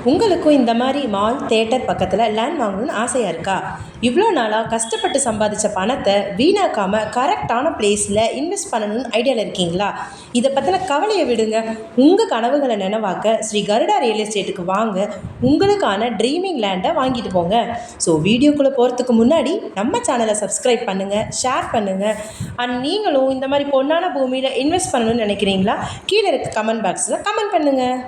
உங்களுக்கும் இந்த மாதிரி மால் தியேட்டர் பக்கத்தில் லேண்ட் வாங்கணும்னு ஆசையாக இருக்கா? இவ்வளோ நாளாக கஷ்டப்பட்டு சம்பாதிச்ச பணத்தை வீணாக்காமல் கரெக்டான பிளேஸில் இன்வெஸ்ட் பண்ணணும்னு ஐடியாவில் இருக்கீங்களா? இதை பற்றின கவலையை விடுங்க. உங்கள் கனவுகளை நினைவாக்க ஸ்ரீ கருடா ரியல் எஸ்டேட்டுக்கு வாங்க. உங்களுக்கான ட்ரீமிங் லேண்டை வாங்கிட்டு போங்க. ஸோ வீடியோக்குள்ளே போகிறதுக்கு முன்னாடி நம்ம சேனலை சப்ஸ்கிரைப் பண்ணுங்கள், ஷேர் பண்ணுங்கள். அண்ட் நீங்களும் இந்த மாதிரி பொன்னான பூமியில் இன்வெஸ்ட் பண்ணணும்னு நினைக்கிறீங்களா? கீழே இருக்க கமெண்ட் பாக்ஸில் கமெண்ட் பண்ணுங்கள்.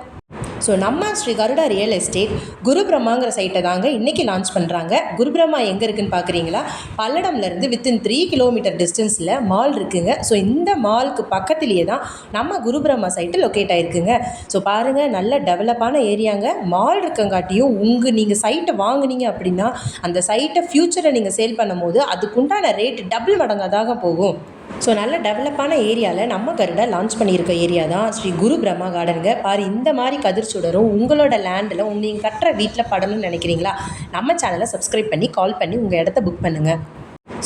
ஸோ நம்ம ஸ்ரீ கருடா ரியல் எஸ்டேட் குருபிரம்மாங்கிற சைட்டை தாங்க இன்றைக்கி லான்ச் பண்ணுறாங்க. குருபிரம்மா எங்கே இருக்குதுன்னு பார்க்குறீங்களா? பல்லடம்லேருந்து வித்தின் 3 கிலோமீட்டர் டிஸ்டன்ஸில் மால் இருக்குங்க. ஸோ இந்த மாலுக்கு பக்கத்துலேயே தான் நம்ம குருபிரம்மா சைட்டு லொக்கேட் ஆகிருக்குங்க. ஸோ பாருங்கள், நல்ல டெவலப்பான ஏரியாங்க. மால் இருக்கங்காட்டியும் நீங்கள் சைட்டை வாங்குனீங்க அப்படின்னா அந்த சைட்டை ஃப்யூச்சரை நீங்கள் சேல் பண்ணும் போது அதுக்குண்டான ரேட் டபுள் மடங்காக தாங்க போகும். ஸோ நல்ல டெவலப்பான ஏரியாவில் நம்ம கருடா லான்ச் பண்ணியிருக்க ஏரியா தான் ஸ்ரீ குரு பிரம்மா கார்டனுங்க. பாரு, இந்த மாதிரி கதிர் சுடரும் உங்களோட லேண்டில் நீங்கள் கட்டுற வீட்டில் படணும்னு நினைக்கிறீங்களா? நம்ம சேனலை சப்ஸ்கிரைப் பண்ணி கால் பண்ணி உங்கள் இடத்த புக் பண்ணுங்கள்.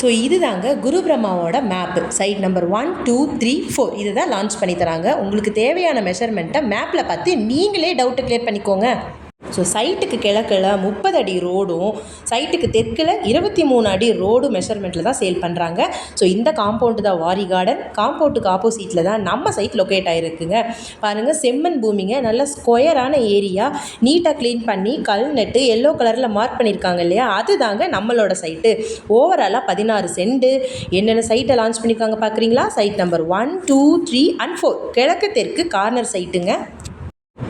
ஸோ இது தாங்க குரு பிரம்மாவோட மேப்பு. சைட் நம்பர் 1, 2, 3, 4 இது தான் லான்ச் பண்ணி தராங்க. உங்களுக்கு தேவையான மெஷர்மெண்ட்டை மேப்பில் பார்த்து நீங்களே டவுட்டு கிளியர் பண்ணிக்கோங்க. ஸோ சைட்டுக்கு கிழக்கில் 30 அடி ரோடும், சைட்டுக்கு தெற்கில் 23 அடி ரோடு மெஷர்மெண்ட்டில் தான் சேல் பண்ணுறாங்க. ஸோ இந்த காம்பவுண்டு தான் வாரி கார்டன். காம்பவுண்டுக்கு ஆப்போசிட்டில் தான் நம்ம சைட் லொக்கேட் ஆகிருக்குங்க. பாருங்கள், செம்மண் பூமிங்க. நல்ல ஸ்கொயரான ஏரியா, நீட்டாக க்ளீன் பண்ணி கல் நட்டு எல்லோ கலரில் மார்க் பண்ணியிருக்காங்க இல்லையா? அது தாங்க நம்மளோட சைட்டு. ஓவராலாக 16 சென்ட். என்னென்ன சைட்டை லான்ச் பண்ணியிருக்காங்க பார்க்குறீங்களா? சைட் நம்பர் 1, 2, 3 and 4 கிழக்கு தெற்கு கார்னர் சைட்டுங்க.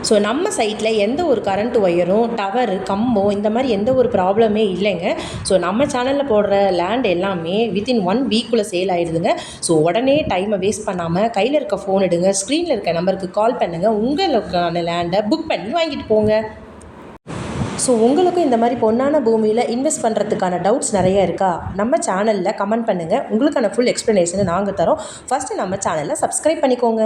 ஸோ நம்ம சைட்டில் எந்த ஒரு கரண்ட் ஒயரும், டவரு, கம்பம் இந்த மாதிரி எந்த ஒரு ப்ராப்ளமே இல்லைங்க. ஸோ நம்ம சேனலில் போடுற லேண்ட் எல்லாமே வித்தின் 1 வீக்குள்ளே சேல் ஆகிடுதுங்க. ஸோ உடனே டைமை வேஸ்ட் பண்ணாமல் கையில் இருக்க ஃபோன் எடுங்க, ஸ்க்ரீனில் இருக்க நம்பருக்கு கால் பண்ணுங்கள், உங்களுக்கான லேண்டை புக் பண்ணி வாங்கிட்டு போங்க. ஸோ உங்களுக்கும் இந்த மாதிரி பொன்னான பூமியில் இன்வெஸ்ட் பண்ணுறதுக்கான டவுட்ஸ் நிறைய இருக்கா? நம்ம சேனலில் கமெண்ட் பண்ணுங்கள். உங்களுக்கான ஃபுல் எக்ஸ்ப்ளனேஷனை நாங்கள் தரோம். ஃபஸ்ட்டு நம்ம சேனலை சப்ஸ்கிரைப் பண்ணிக்கோங்க.